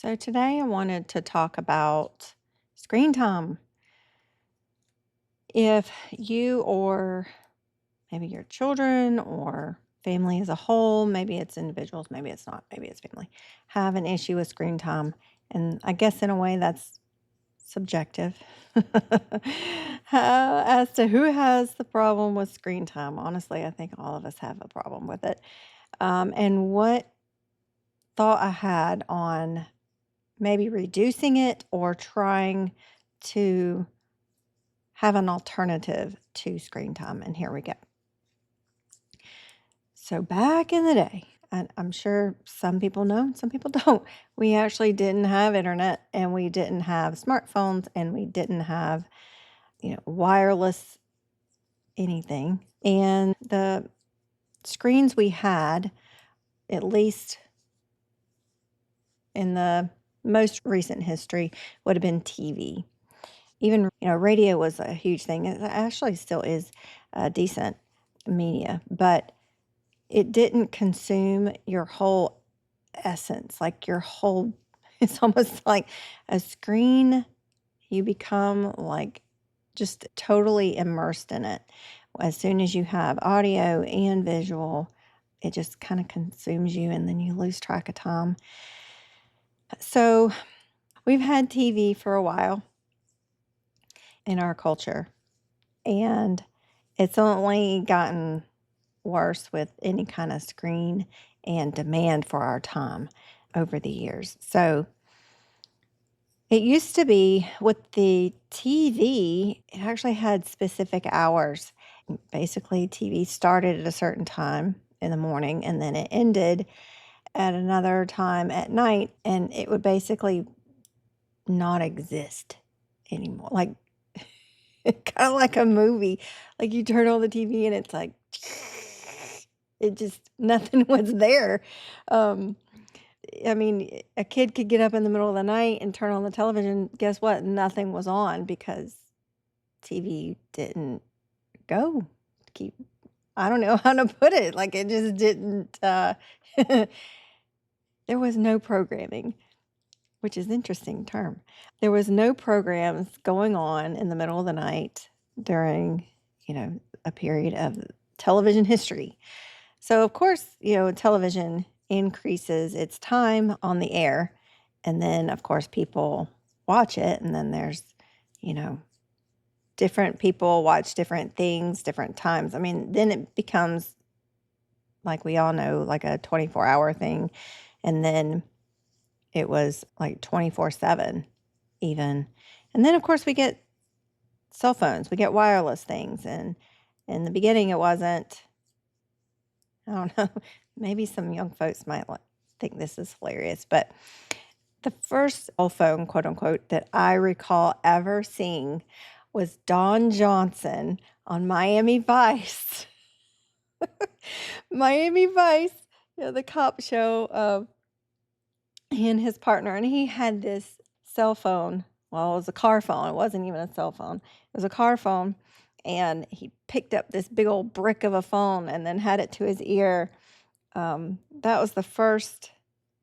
So today I wanted to talk about screen time. If you or maybe your children or family as a whole, maybe it's individuals, maybe it's not, maybe it's family, have an issue with screen time. And I guess in a way that's subjective as to who has the problem with screen time. Honestly, I think all of us have a problem with it. And what thought I had on maybe reducing it or trying to have an alternative to screen time. And here we go. So, back in the day, and I'm sure some people know, some people don't, we actually didn't have internet and we didn't have smartphones and we didn't have, wireless anything. And the screens we had, at least in the most recent history, would have been TV. Even, radio was a huge thing. It actually still is a decent media, but it didn't consume your whole essence, like your whole it's almost like a screen, you become like just totally immersed in it. As soon as you have audio and visual, it just kind of consumes you and then you lose track of time. So, we've had TV for a while in our culture. And it's only gotten worse with any kind of screen and demand for our time over the years. So it used to be with the TV, it actually had specific hours. Basically, TV started at a certain time in the morning and then it ended at another time at night, and it would basically not exist anymore. Like kind of like a movie. Like you turn on the TV and it's like it just nothing was there. Um, I mean, a kid could get up in the middle of the night and turn on the television. Guess what? Nothing was on because TV didn't go. Keep. I don't know how to put it. Like it just didn't. There was no programming, which is an interesting term. There was no programs going on in the middle of the night during, a period of television history. So of course, television increases its time on the air, and then of course people watch it, and then there's, you know, different people watch different things, different times. I mean, then it becomes like we all know like a 24-hour thing, and then it was like 24/7 even. And then, of course, we get cell phones, we get wireless things, and in the beginning, it wasn't I don't know, maybe some young folks might think this is hilarious, but the first cell phone, quote unquote, that I recall ever seeing was Don Johnson on Miami Vice. Miami Vice, the cop show, he and his partner, and he had this cell phone. Well, it was a car phone. It wasn't even a cell phone. It was a car phone, and he picked up this big old brick of a phone and then had it to his ear. That was the first,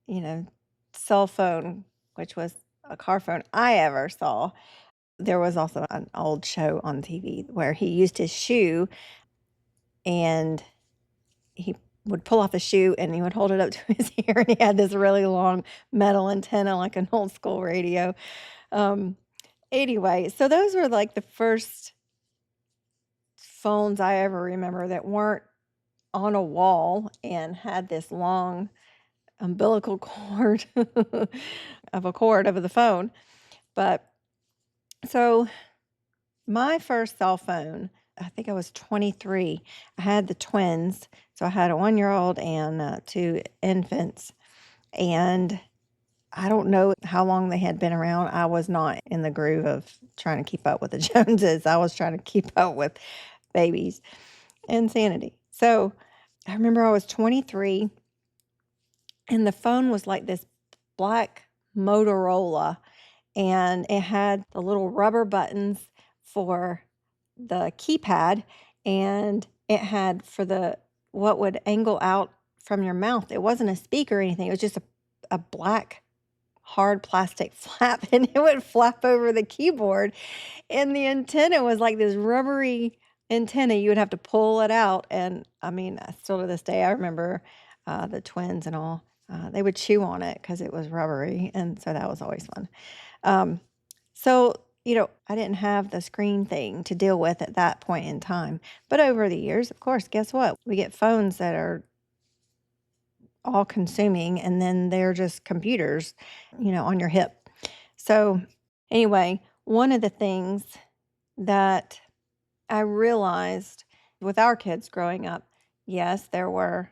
you know, cell phone, which was a car phone I ever saw. There was also an old show on TV where he used his shoe and he would pull off the shoe and he would hold it up to his ear and he had this really long metal antenna like an old school radio. Um, anyway, so those were like the first phones I ever remember that weren't on a wall and had this long umbilical cord of a cord over the phone. But so my first cell phone, I think I was 23. I had the twins. So I had a 1-year old and two infants. And I don't know how long they had been around. I was not in the groove of trying to keep up with the Joneses. I was trying to keep up with babies and sanity. So I remember I was 23 and the phone was like this black Motorola and it had the little rubber buttons for the keypad and it had for the what would angle out from your mouth. It wasn't a speaker or anything. It was just a black hard plastic flap, and it would flap over the keyboard, and the antenna was like this rubbery antenna. You would have to pull it out, and, I mean, still to this day, I remember, the twins and all, they would chew on it because it was rubbery, and so that was always fun. Um, so, I didn't have the screen thing to deal with at that point in time, but over the years, of course, guess what? We get phones that are all consuming, and then they're just computers, on your hip. So, anyway, one of the things that I realized with our kids growing up, yes, there were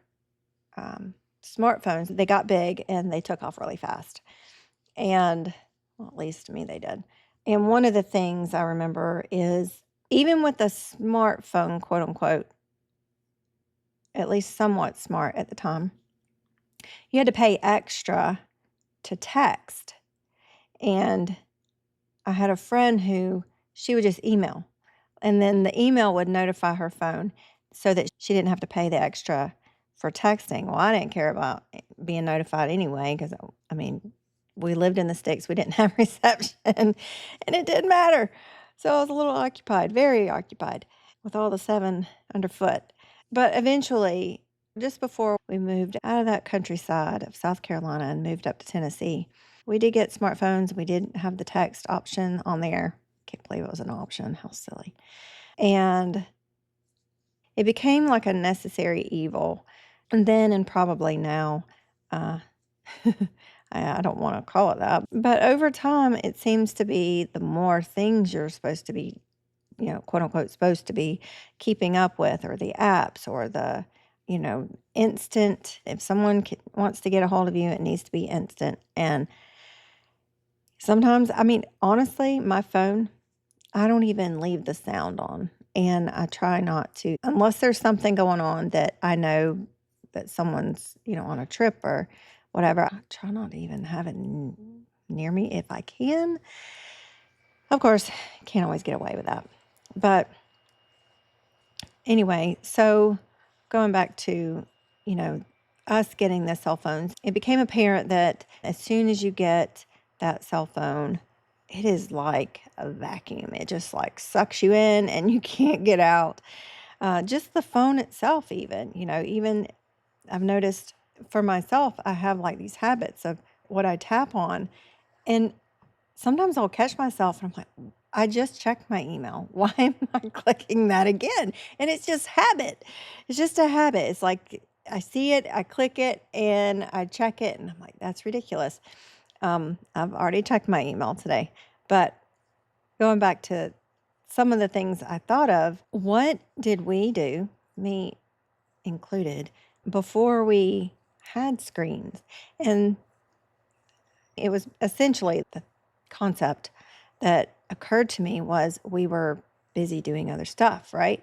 smartphones. They got big and they took off really fast. And, well, at least to me, they did. And one of the things I remember is even with a smartphone, quote unquote, at least somewhat smart at the time, you had to pay extra to text. And I had a friend who she would just email, and then the email would notify her phone so that she didn't have to pay the extra for texting. Well, I didn't care about being notified anyway because, I mean, we lived in the sticks. We didn't have reception, and it didn't matter. So I was a little occupied, very occupied with all the seven underfoot. But eventually, just before we moved out of that countryside of South Carolina and moved up to Tennessee, we did get smartphones. We did have the text option on there. Can't believe it was an option. How silly. And it became like a necessary evil. And then, and probably now, uh, I don't want to call it that. But over time, it seems to be the more things you're supposed to be, quote unquote, supposed to be keeping up with, or the apps, or the, instant. If someone wants to get a hold of you, it needs to be instant. And sometimes, I mean, honestly, my phone, I don't even leave the sound on. And I try not to, unless there's something going on that I know that someone's, on a trip or whatever. I try not to even have it near me if I can. Of course, can't always get away with that. But anyway, so going back to, you know, us getting the cell phones, it became apparent that as soon as you get that cell phone, it is like a vacuum. It just like sucks you in and you can't get out. Just the phone itself, even, even I've noticed for myself, I have like these habits of what I tap on. And sometimes I'll catch myself and I'm like, I just checked my email. Why am I clicking that again? And it's just habit. It's just a habit. It's like I see it, I click it, and I check it. And I'm like, that's ridiculous. I've already checked my email today. But going back to some of the things I thought of, what did we do, me included, before we had screens? And it was essentially the concept that occurred to me was we were busy doing other stuff, right?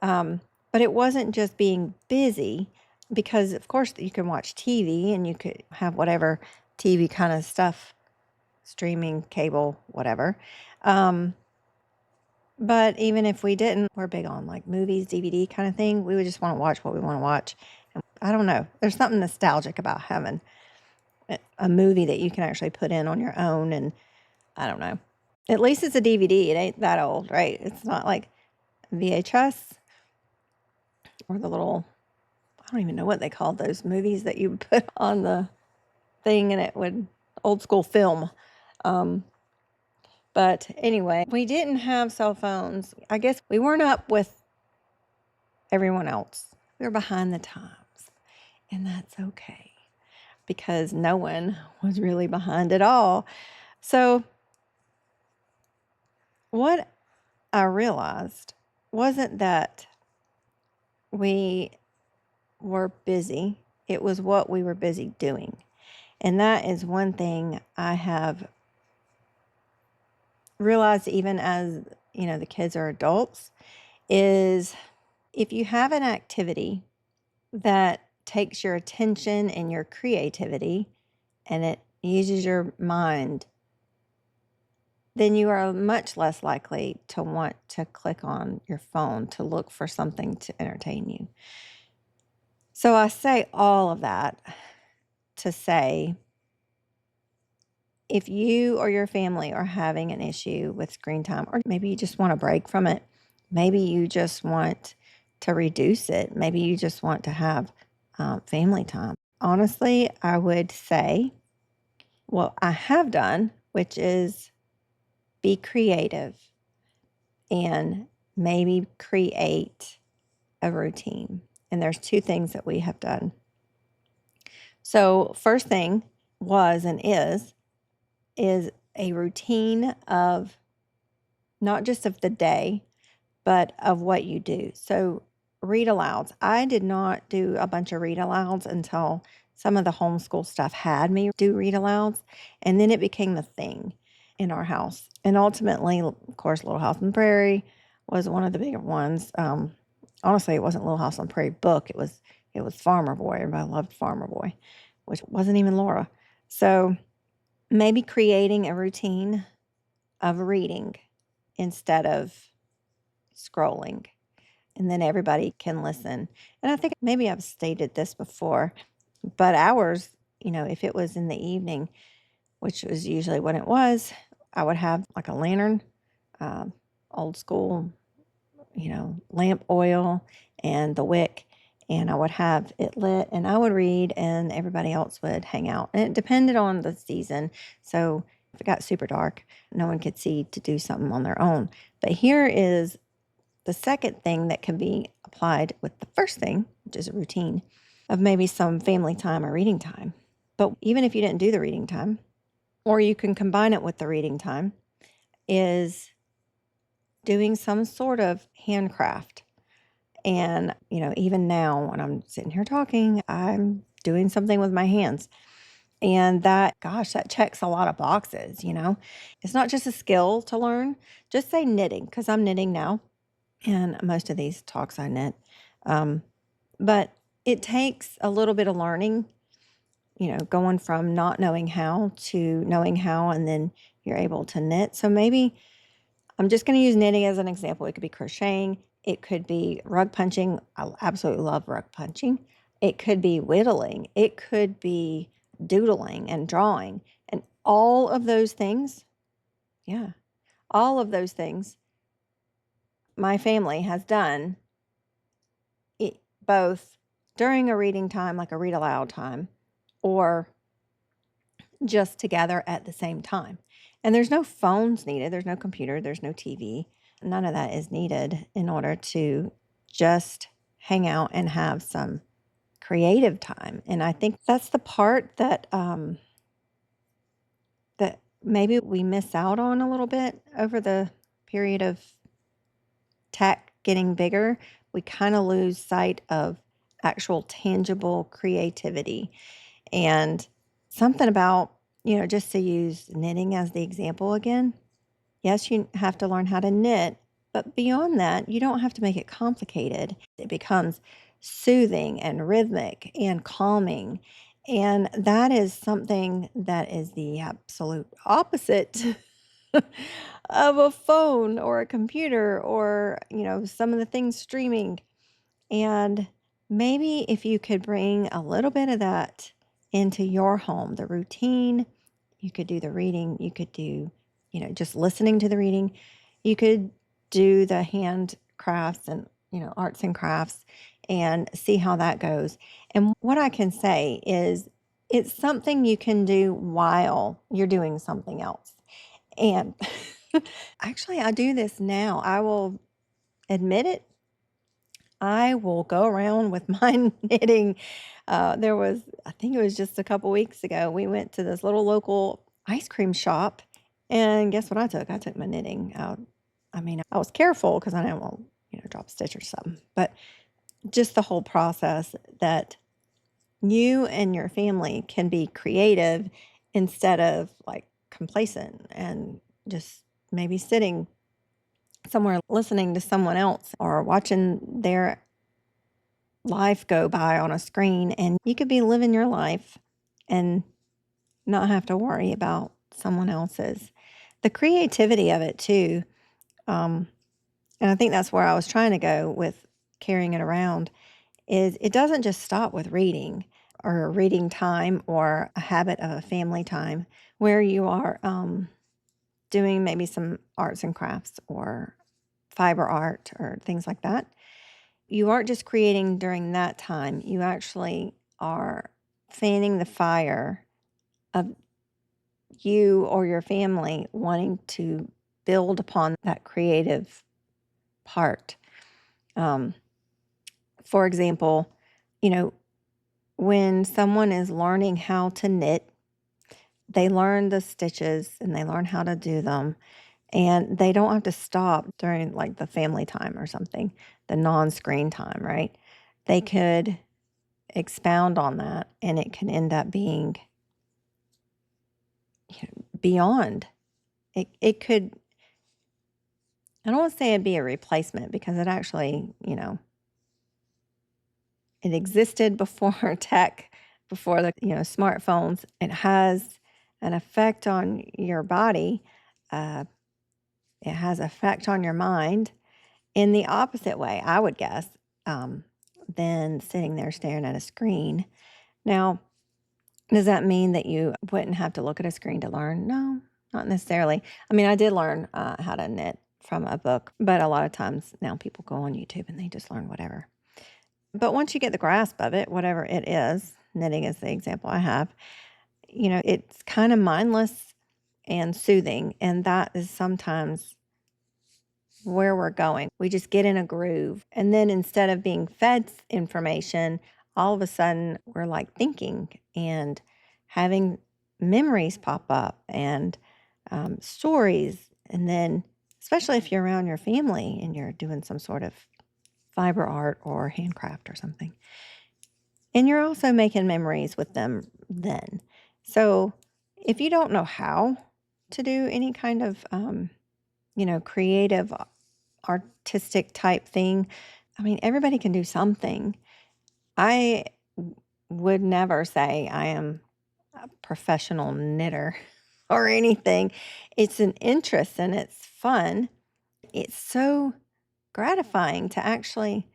But it wasn't just being busy because, of course, you can watch TV and you could have whatever TV kind of stuff, streaming, cable, whatever. But even if we didn't, we're big on like movies, DVD kind of thing. We would just want to watch what we want to watch. And I don't know. There's something nostalgic about having a movie that you can actually put in on your own. And I don't know. At least it's a DVD. It ain't that old, right? It's not like VHS or the little, I don't even know what they called those movies that you would put on the thing and it would, old school film. But anyway, we didn't have cell phones. I guess we weren't up with everyone else. We were behind the times. And that's okay because no one was really behind it all. So what I realized wasn't that we were busy, it was what we were busy doing. And that is one thing I have realized even as, the kids are adults, is if you have an activity that takes your attention and your creativity and it uses your mind, then you are much less likely to want to click on your phone to look for something to entertain you. So I say all of that to say if you or your family are having an issue with screen time, or maybe you just want a break from it, maybe you just want to reduce it, maybe you just want to have family time. Honestly, I would say what I have done, which is be creative and maybe create a routine. And there's two things that we have done. So, first thing was and is a routine of not just of the day, but of what you do. So, read alouds. I did not do a bunch of read alouds until some of the homeschool stuff had me do read alouds. And then it became the thing in our house. And ultimately, of course, Little House on the Prairie was one of the bigger ones. Honestly, it wasn't Little House on the Prairie book. It was Farmer Boy. Everybody loved Farmer Boy, which wasn't even Laura. So maybe creating a routine of reading instead of scrolling, and then everybody can listen. And I think maybe I've stated this before, but ours, if it was in the evening, which was usually when it was, I would have like a lantern, um, old school, lamp oil and the wick, and I would have it lit and I would read and everybody else would hang out. And it depended on the season. So if it got super dark, no one could see to do something on their own. But here is the second thing that can be applied with the first thing, which is a routine of maybe some family time or reading time. But even if you didn't do the reading time, or you can combine it with the reading time, is doing some sort of handcraft. And, even now when I'm sitting here talking, I'm doing something with my hands. And that, gosh, that checks a lot of boxes. It's not just a skill to learn. Just say knitting, because I'm knitting now. And most of these talks I knit. Um, but it takes a little bit of learning, going from not knowing how to knowing how, and then you're able to knit. So maybe I'm just going to use knitting as an example. It could be crocheting. It could be rug punching. I absolutely love rug punching. It could be whittling. It could be doodling and drawing. And all of those things, yeah, all of those things my family has done it, both during a reading time, like a read aloud time, or just together at the same time. And there's no phones needed, there's no computer, there's no TV. None of that is needed in order to just hang out and have some creative time. And I think that's the part that maybe we miss out on a little bit over the period of tech getting bigger. We kind of lose sight of actual tangible creativity. And something about, just to use knitting as the example again, yes, you have to learn how to knit, but beyond that, you don't have to make it complicated. It becomes soothing and rhythmic and calming. And that is something that is the absolute opposite of a phone or a computer or, some of the things streaming. And maybe if you could bring a little bit of that into your home, the routine, you could do the reading, you could do, just listening to the reading, you could do the handcrafts and, arts and crafts and see how that goes. And what I can say is it's something you can do while you're doing something else. And actually, I do this now. I will admit it. I will go around with my knitting. I think it was just a couple weeks ago, we went to this little local ice cream shop. And guess what I took? I took my knitting out. I mean, I was careful because I didn't want, drop a stitch or something. But just the whole process that you and your family can be creative instead of like complacent and just maybe sitting somewhere listening to someone else or watching their life go by on a screen, and you could be living your life and not have to worry about someone else's. The creativity of it too, um, and I think that's where I was trying to go with carrying it around, is it doesn't just stop with reading. or a reading time or a habit of a family time where you are doing maybe some arts and crafts or fiber art or things like that. You aren't just creating during that time, you actually are fanning the fire of you or your family wanting to build upon that creative part. Um, for example, you know, when someone is learning how to knit, they learn the stitches and they learn how to do them, and they don't have to stop during like the family time or something, the non-screen time, right? They could expound on that and it can end up being, beyond. It could, I don't want to say it'd be a replacement because it actually, it existed before tech, before the, smartphones. It has an effect on your body. Uh, it has effect on your mind in the opposite way, I would guess, um, than sitting there staring at a screen. Now, does that mean that you wouldn't have to look at a screen to learn? No, not necessarily. I mean, I did learn how to knit from a book, but a lot of times now people go on YouTube and they just learn whatever. But once you get the grasp of it, whatever it is, knitting is the example I have, it's kind of mindless and soothing. And that is sometimes where we're going. We just get in a groove. And then instead of being fed information, all of a sudden we're like thinking and having memories pop up and stories. And then, especially if you're around your family and you're doing some sort of fiber art or handcraft or something. And you're also making memories with them then. So if you don't know how to do any kind of, creative, artistic type thing, I mean, everybody can do something. I would never say I am a professional knitter or anything. It's an interest and it's fun. It's so gratifying to actually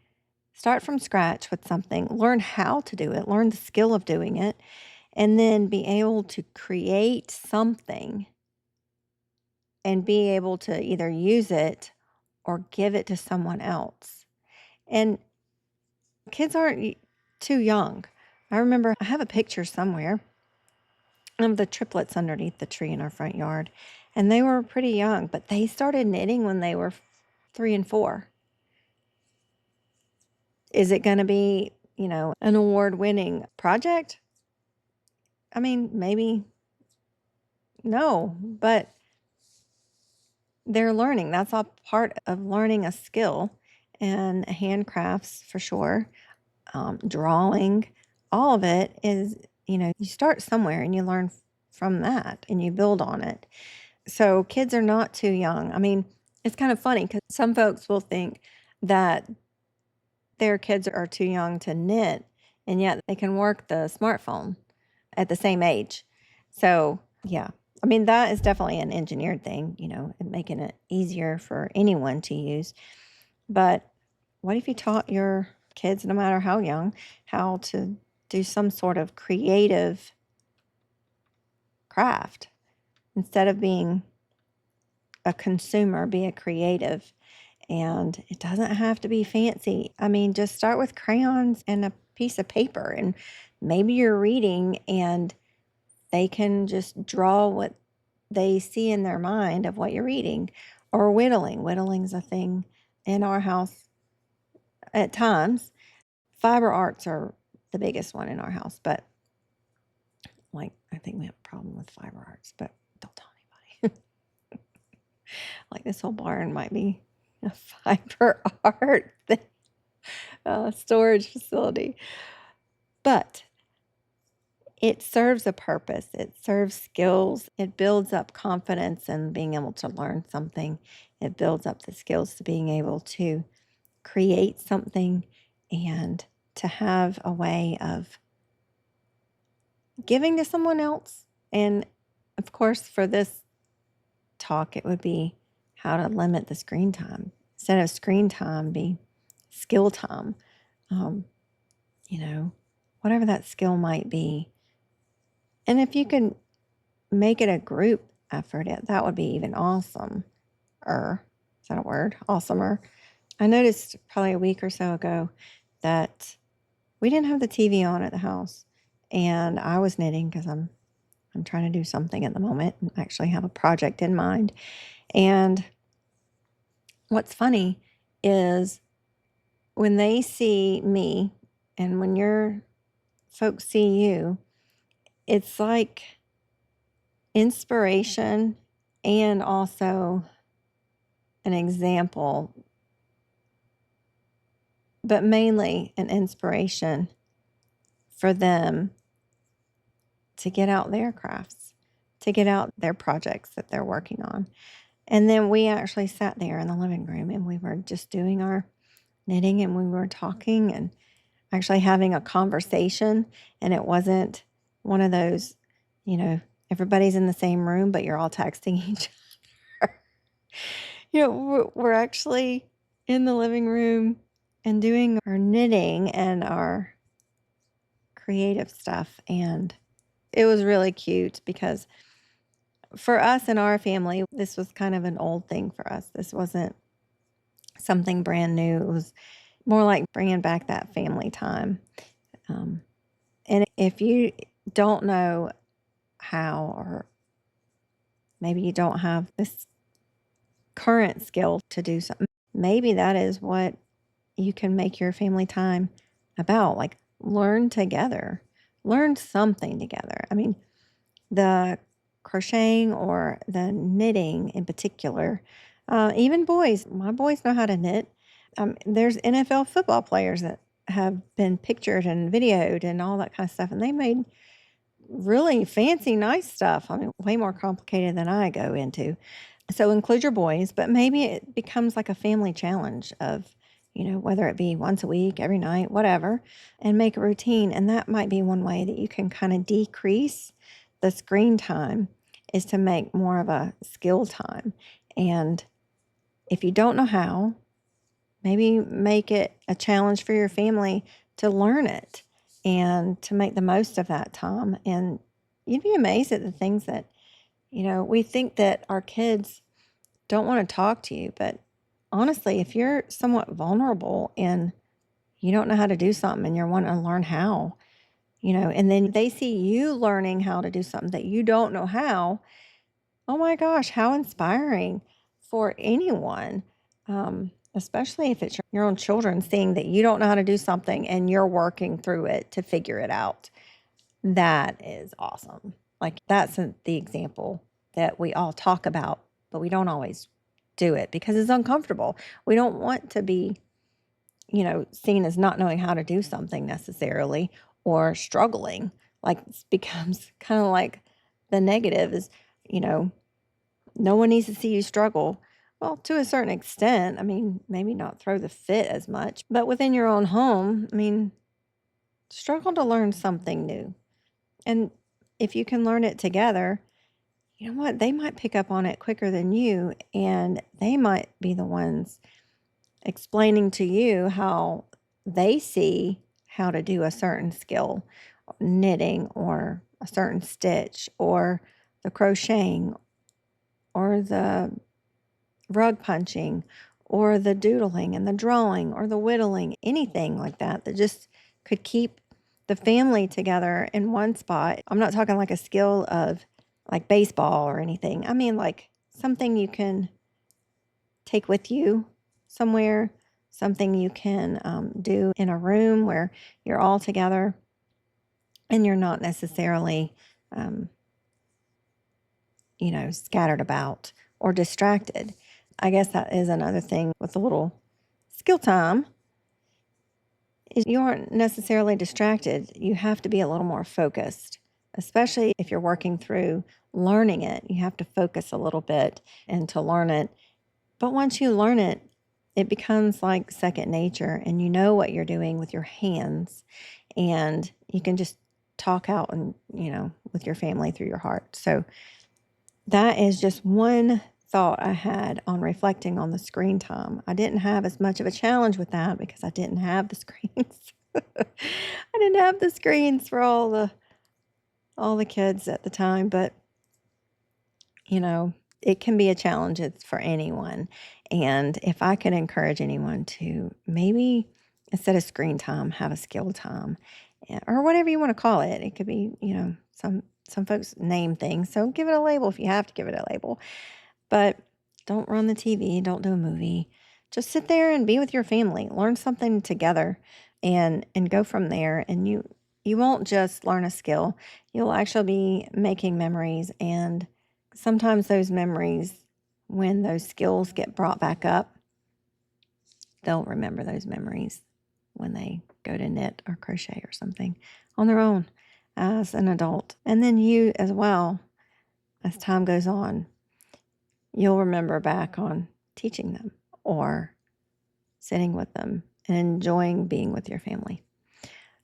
start from scratch with something, learn how to do it, learn the skill of doing it, and then be able to create something and be able to either use it or give it to someone else. And kids aren't too young. I remember I have a picture somewhere of the triplets underneath the tree in our front yard, and they were pretty young, but they started knitting when they were 3 and 4. Is it going to be, an award winning project? I mean, maybe no, but they're learning. That's all part of learning a skill, and handcrafts for sure. Drawing, all of it is, you start somewhere and you learn from that and you build on it. So kids are not too young. I mean, it's kind of funny because some folks will think that their kids are too young to knit, and yet they can work the smartphone at the same age. So, yeah. I mean, that is definitely an engineered thing, and making it easier for anyone to use. But what if you taught your kids, no matter how young, how to do some sort of creative craft instead of being a consumer, be a creative? And it doesn't have to be fancy. I mean, just start with crayons and a piece of paper, and maybe you're reading and they can just draw what they see in their mind of what you're reading. Or whittling. Whittling's a thing in our house at times. Fiber arts are the biggest one in our house, but like I think we have a problem with fiber arts, but don't tell anybody. Like this whole barn might be a fiber art storage facility, but it serves a purpose. It serves skills. It builds up confidence in being able to learn something. It builds up the skills to being able to create something and to have a way of giving to someone else. And of course, for this talk, it would be how to limit the screen time. Instead of screen time, be skill time. Um, you know, whatever that skill might be. And if you can make it a group effort, that would be even awesome. Is that a word? Awesomer. I noticed probably a week or so ago that we didn't have the TV on at the house, and I was knitting because I'm trying to do something at the moment and actually have a project in mind. And what's funny is when they see me and when your folks see you, it's like inspiration and also an example, but mainly an inspiration for them to get out their crafts, to get out their projects that they're working on. And then we actually sat there in the living room and we were just doing our knitting and we were talking and actually having a conversation. And it wasn't one of those, you know, everybody's in the same room, but you're all texting each other. We're actually in the living room and doing our knitting and our creative stuff. And it was really cute because for us and our family, this was kind of an old thing for us. This wasn't something brand new. It was more like bringing back that family time. And if you don't know how, or maybe you don't have this current skill to do something, maybe that is what you can make your family time about. Like, learn together, learn something together. I mean, the crocheting or the knitting in particular, even boys, my boys know how to knit. There's NFL football players that have been pictured and videoed and all that kind of stuff, and they made really fancy, nice stuff. I mean, way more complicated than I go into. So include your boys, but maybe it becomes like a family challenge of, whether it be once a week, every night, whatever, and make a routine. And that might be one way that you can kind of decrease the screen time, is to make more of a skill time. And if you don't know how, maybe make it a challenge for your family to learn it and to make the most of that time. And you'd be amazed at the things that, we think that our kids don't want to talk to you. But honestly, if you're somewhat vulnerable and you don't know how to do something and you're wanting to learn how, and then they see you learning how to do something that you don't know how, oh my gosh, how inspiring for anyone, especially if it's your own children, seeing that you don't know how to do something and you're working through it to figure it out. That is awesome. Like, that's the example that we all talk about, but we don't always do it because it's uncomfortable. We don't want to be, seen as not knowing how to do something necessarily, or struggling. Like, it becomes kind of like the negative is, you know, no one needs to see you struggle. Well, to a certain extent, I mean, maybe not throw the fit as much, but within your own home, I mean, struggle to learn something new. And if you can learn it together, you know what? They might pick up on it quicker than you, and they might be the ones explaining to you how they see how to do a certain skill, knitting, or a certain stitch, or the crocheting, or the rug punching, or the doodling and the drawing, or the whittling, anything like that that just could keep the family together in one spot. I'm not talking like a skill of like baseball or anything. I mean, like something you can take with you somewhere, something you can do in a room where you're all together and you're not necessarily, um, scattered about or distracted. I guess that is another thing with a little skill time, is you aren't necessarily distracted. You have to be a little more focused, especially if you're working through learning it. You have to focus a little bit and to learn it. But once you learn it, it becomes like second nature, and you know what you're doing with your hands, and you can just talk out and, with your family through your heart. So that is just one thought I had on reflecting on the screen time. I didn't have as much of a challenge with that because I didn't have the screens. I didn't have the screens for all the kids at the time, but you know, it can be a challenge. It's for anyone. And if I could encourage anyone to maybe instead of screen time, have a skill time or whatever you want to call it. It could be, some folks name things. So give it a label if you have to give it a label. But don't run the TV, don't do a movie. Just sit there and be with your family. Learn something together and go from there. And you won't just learn a skill. You'll actually be making memories, and sometimes those memories, when those skills get brought back up, they'll remember those memories when they go to knit or crochet or something on their own as an adult. And then you as well, as time goes on, you'll remember back on teaching them or sitting with them and enjoying being with your family.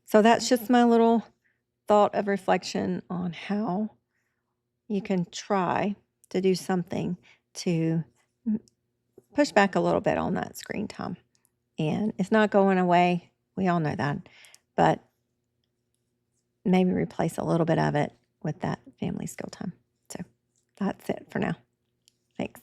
So that's just my little thought of reflection on how you can try to do something to push back a little bit on that screen time. And it's not going away. We all know that. But maybe replace a little bit of it with that family skill time. So that's it for now. Thanks.